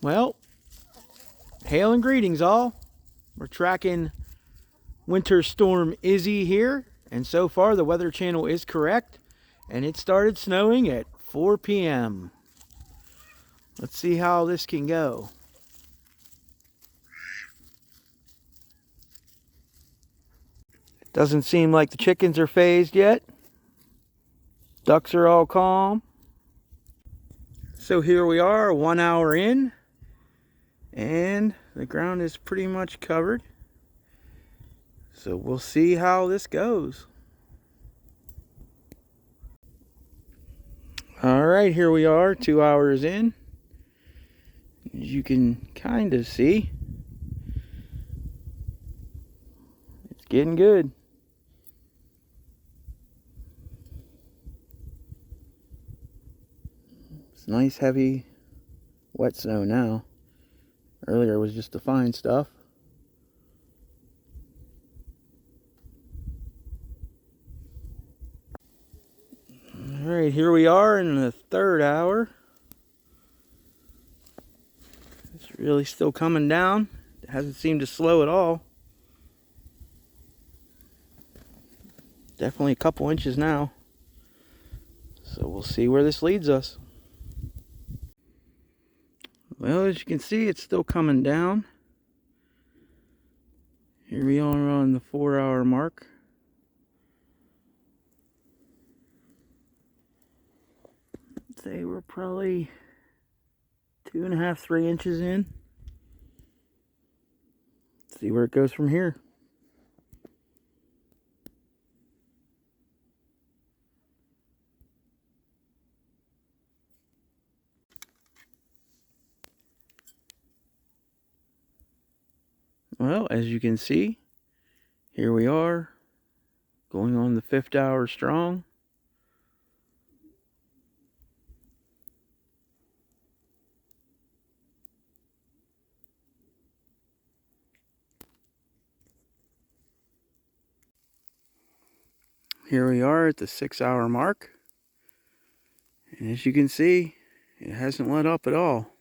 Well, hail and greetings all. We're tracking Winter Storm Izzy here, and so far the Weather Channel is correct, and it started snowing at 4 p.m. Let's see how this can go. Doesn't seem like the chickens are phased yet. Ducks are all calm. So here we are, 1 hour in, and the ground is pretty much covered. So we'll see how this goes. All right, here we are, 2 hours in. As you can kind of see, it's getting good. It's nice, heavy, wet snow now. Earlier it was just the fine stuff. All right, here we are in the 3rd hour. It's really still coming down. It hasn't seemed to slow at all. Definitely a couple inches now. So we'll see where this leads us. Well, as you can see, it's still coming down. Here we are on the 4-hour mark. I'd say we're probably 2.5, 3 inches in. Let's see where it goes from here. Well, as you can see, here we are, going on the 5th hour strong. Here we are at the 6-hour mark. And as you can see, it hasn't let up at all.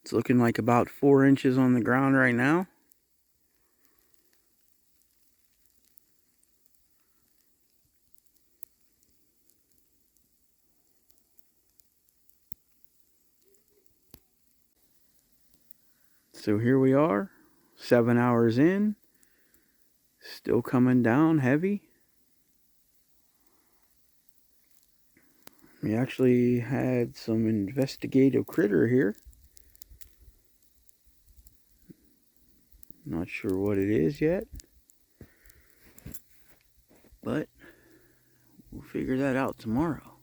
It's looking like about 4 inches on the ground right now. So here we are, 7 hours in, still coming down heavy. We actually had some investigative critter here. Not sure what it is yet, but we'll figure that out tomorrow.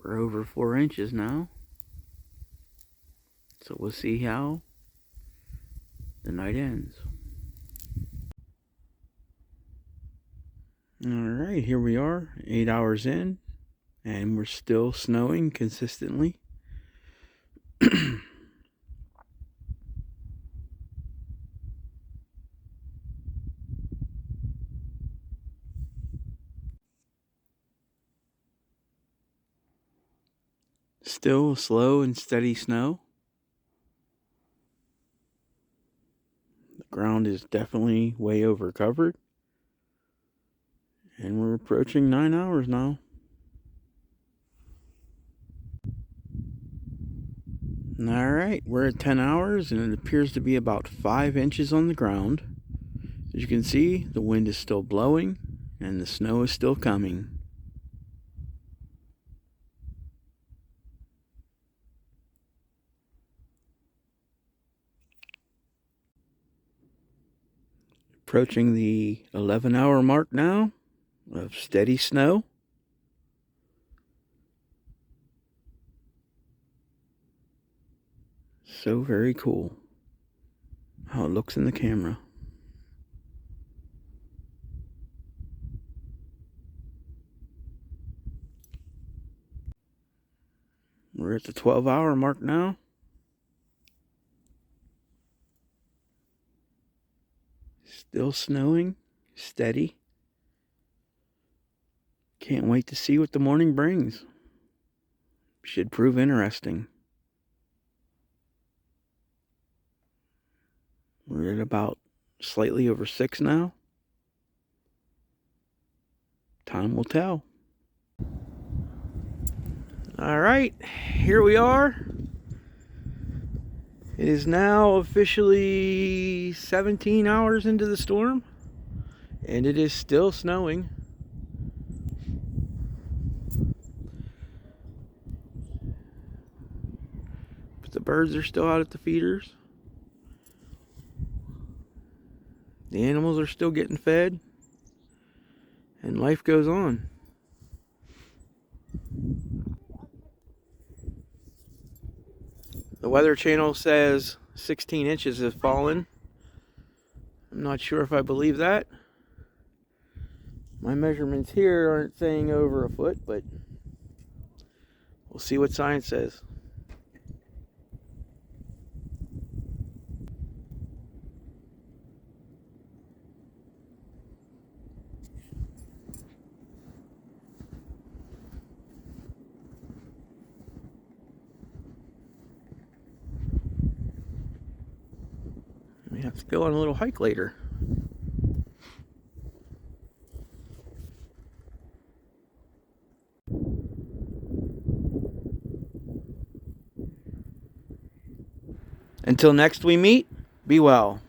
We're over 4 inches now, so we'll see how the night ends. Alright, here we are, 8 hours in, and we're still snowing consistently. Still slow and steady snow. The ground is definitely way over covered. And we're approaching 9 hours now. Alright, we're at 10 hours and it appears to be about 5 inches on the ground. As you can see, the wind is still blowing and the snow is still coming. Approaching the 11-hour mark now of steady snow. So very cool how it looks in the camera. We're at the 12-hour mark now. Still snowing, steady. Can't wait to see what the morning brings. Should prove interesting. We're at about slightly over 6 now. Time will tell. Alright, here we are. It is now officially 17 hours into the storm, and it is still snowing. But the birds are still out at the feeders. The animals are still getting fed, and life goes on. The Weather Channel says 16 inches have fallen. I'm not sure if I believe that. My measurements here aren't saying over a foot, but we'll see what science says. We have to go on a little hike later. Until next we meet, be well.